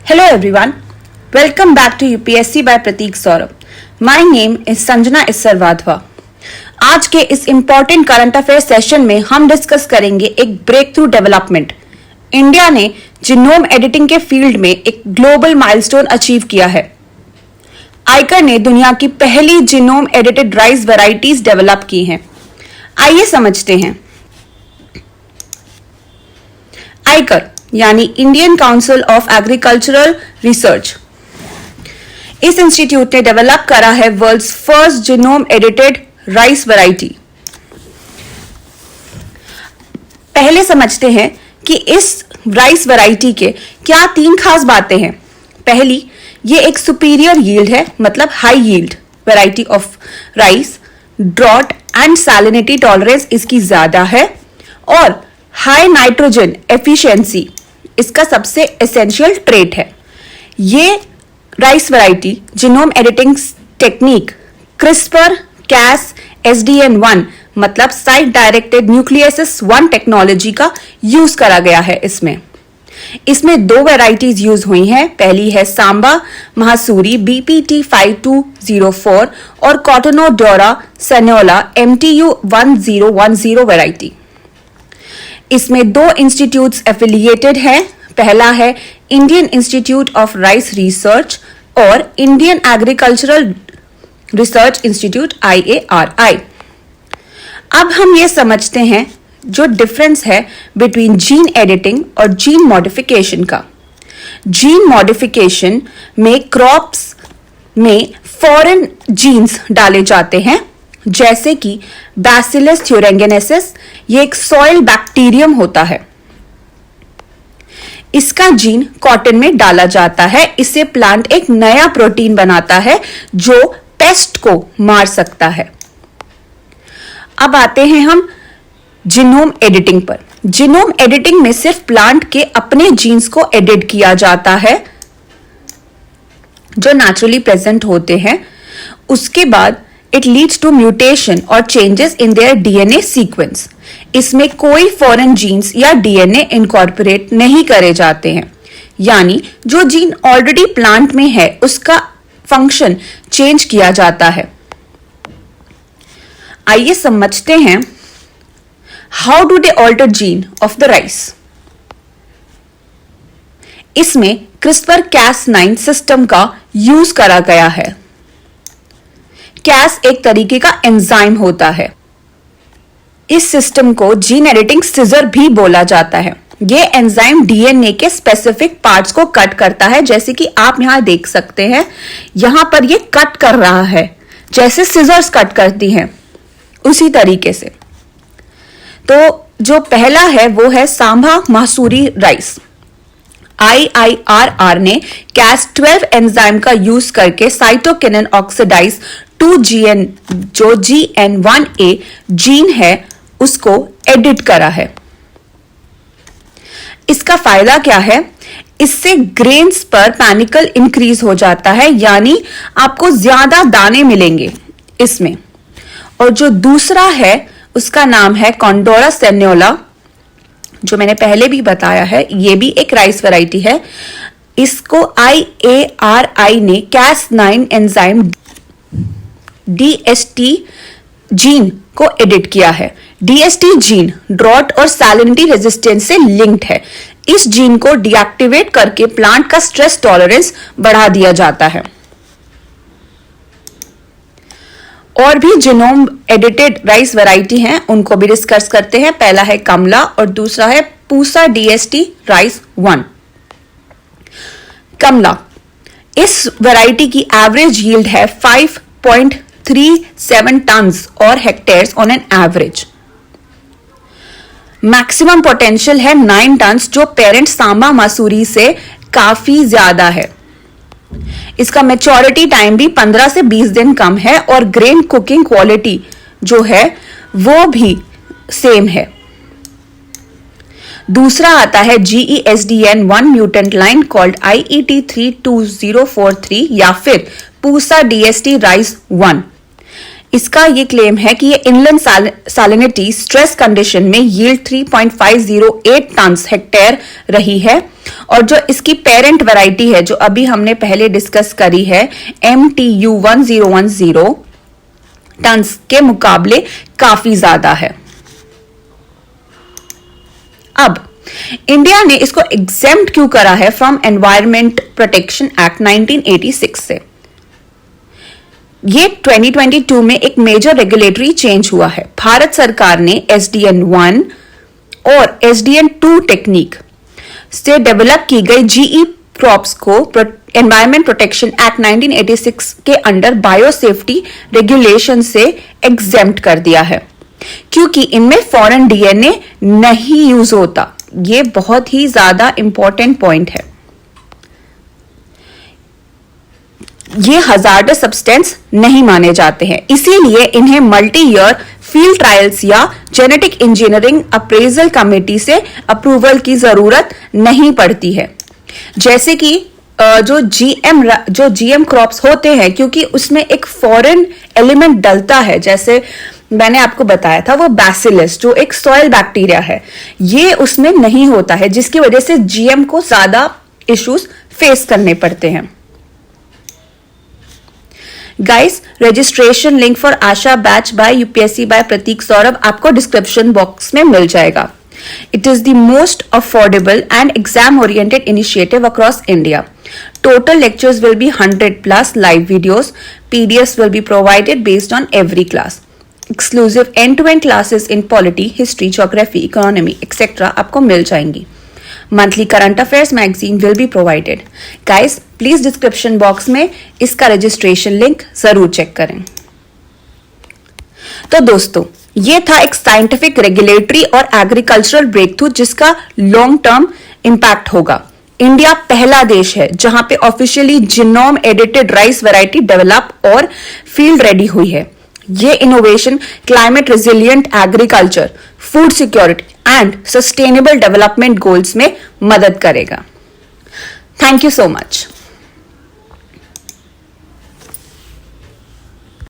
Hello everyone, welcome back to UPSC by Prateek Saurabh. My name is Sanjana Issar Wadhwa. आज के इस important current affair session में हम discuss करेंगे एक ब्रेक थ्रू डेवलपमेंट। इंडिया ने जीनोम एडिटिंग के फील्ड में एक ग्लोबल माइलस्टोन अचीव किया है। आइकर ने दुनिया की पहली genome edited rice varieties develop की हैं। आइए समझते हैं। आइकर यानी Indian council of agricultural research, इस इंस्टीट्यूट ने डेवलप करा है world's first genome edited rice variety. पहले समझते हैं कि इस राइस वैरायटी के क्या तीन खास बातें हैं। पहली, ये एक सुपीरियर यील्ड है, मतलब high yield variety of rice. Drought and salinity tolerance इसकी ज्यादा है और हाई नाइट्रोजन एफिशिएंसी इसका सबसे एसेंशियल ट्रेट है। ये rice variety genome editing technique CRISPR Cas SDN1 मतलब साइट डायरेक्टेड न्यूक्लियसिस 1 टेक्नोलॉजी का यूज करा गया है। इसमें दो वैरायटीज यूज हुई हैं। पहली है सांबा महासूरी BPT 5204 और कॉटोनोडोरा सैनोला MTU 1010 वैरायटी। इसमें दो इंस्टीट्यूट्स एफिलिएटेड हैं। पहला है Indian institute of rice research और Indian agricultural research institute IARI। अब हम ये समझते हैं जो डिफरेंस है बिटवीन जीन एडिटिंग और जीन मॉडिफिकेशन का। जीन मॉडिफिकेशन में क्रॉप्स में फॉरेन जीन्स डाले जाते हैं, जैसे कि बैसिलस थ्यूरिंगिनेसिस। ये एक सॉइल बैक्टीरियम होता है। इसका जीन कॉटन में डाला जाता है। इससे प्लांट एक नया प्रोटीन बनाता है जो पेस्ट को मार सकता है। अब आते हैं हम जीनोम एडिटिंग पर। जीनोम एडिटिंग में सिर्फ प्लांट के अपने जीन्स को एडिट किया जाता है जो नेचुरली प्रेजेंट होते हैं। उसके बाद इट लीड्स टू म्यूटेशन और changes in their DNA sequence. इसमें कोई फॉरेन जीन्स या DNA इनकॉर्पोरेट नहीं करे जाते हैं, यानी जो जीन ऑलरेडी प्लांट में है उसका फंक्शन चेंज किया जाता है। आइए समझते हैं how do they alter gene of the rice. इसमें क्रिस्पर Cas9 सिस्टम का यूज करा गया है। कैस एक तरीके का एंजाइम होता है। इस सिस्टम को जीन एडिटिंग सीजर भी बोला जाता है। यह एंजाइम DNA के स्पेसिफिक पार्ट्स को कट करता है, जैसे कि आप यहां देख सकते हैं। यहां पर यह कट कर रहा है जैसे सीजर्स कट करती हैं, उसी तरीके से। तो जो पहला है वो है सांबा महासूरी राइस। IIRR ने Cas12 एंजाइम का यूज करके साइटोकिनिन ऑक्सीडाइज 2GN जो GN1A जीन है उसको एडिट करा है। इसका फायदा क्या है? इससे ग्रेन्स पर पैनिकल इंक्रीज हो जाता है, यानी आपको ज्यादा दाने मिलेंगे इसमें। और जो दूसरा है उसका नाम है कॉन्डोरा सैनोला, जो मैंने पहले भी बताया है। ये भी एक राइस वैरायटी है। इसको IARI ने Cas9 एंजाइम DST जीन को एडिट किया है। DST जीन ड्रॉट और सैलिनिटी रेजिस्टेंस से लिंक्ड है। इस जीन को डीएक्टिवेट करके प्लांट का स्ट्रेस टॉलरेंस बढ़ा दिया जाता है। और भी जीनोम एडिटेड राइस वैरायटी हैं, उनको भी डिस्कस करते हैं। पहला है कमला और दूसरा है पूसा DST राइस 1। कमला, इस वैरायटी की एवरेज यील्ड है 5.37 टन्स और hectares on an average. Maximum potential है 9 टन्स, जो पेरेंट सांबा मसूरी से काफी ज्यादा है। इसका मैच्योरिटी टाइम भी 15 से 20 दिन कम है और ग्रेन कुकिंग क्वालिटी जो है वो भी सेम है। दूसरा आता है GESDN1 mutant line called IET32043 या फिर पूसा DST राइस 1। इसका ये क्लेम है कि ये इनलैंड सैलिनिटी स्ट्रेस कंडीशन में यील्ड 3.508 टन हेक्टेयर रही है, और जो इसकी पेरेंट वैरायटी है जो अभी हमने पहले डिस्कस करी है MTU 1010 टन के मुकाबले काफी ज्यादा है। अब इंडिया ने इसको एग्जेम्प्ट क्यों करा है फ्रॉम एनवायरमेंट प्रोटेक्शन एक्ट 1986 से? ये 2022 में एक मेजर रेगुलेटरी चेंज हुआ है। भारत सरकार ने SDN 1 और SDN 2 टेक्निक से डेवलप की गई GE क्रॉप्स को एनवायरमेंट प्रोटेक्शन एक्ट 1986 के अंडर बायोसेफ्टी रेगुलेशन से एग्जेम्प्ट कर दिया है, क्योंकि इनमें फॉरेन DNA नहीं यूज होता। ये बहुत ही ज्यादा इंपॉर्टेंट पॉइंट है। ये हजार्डस सब्सटेंस नहीं माने जाते हैं, इसीलिए इन्हें मल्टी ईयर फील्ड ट्रायल्स या जेनेटिक इंजीनियरिंग अप्रेजल कमेटी से अप्रूवल की जरूरत नहीं पड़ती है। जैसे कि जो GM क्रॉप्स होते हैं, क्योंकि उसमें एक फॉरेन एलिमेंट डलता है, जैसे मैंने आपको बताया था वो बैसिलस जो एक सॉइल बैक्टीरिया है, ये उसमें नहीं होता है, जिसकी वजह से GM को ज्यादा इश्यूज फेस करने पड़ते हैं। Guys, registration link for Asha batch by UPSC by Prateek Saurabh आपको डिस्क्रिप्शन बॉक्स में मिल जाएगा। It is the most affordable and exam-oriented initiative across India. Total lectures will be 100 plus live videos. PDFs will be provided based on every class. Exclusive end-to-end classes in polity, history, geography, economy, etc. आपको मिल जाएंगी। Monthly current affairs magazine will be provided. Guys, please description box में इसका registration link जरूर check करें। तो दोस्तों, ये था एक साइंटिफिक, रेगुलेटरी और एग्रीकल्चरल ब्रेक थ्रू जिसका लॉन्ग टर्म इंपैक्ट होगा। इंडिया पहला देश है जहां पे officially genome edited rice variety develop और फील्ड रेडी हुई है। ये innovation climate resilient agriculture, food security and sustainable development goals में मदद करेगा। Thank you so much.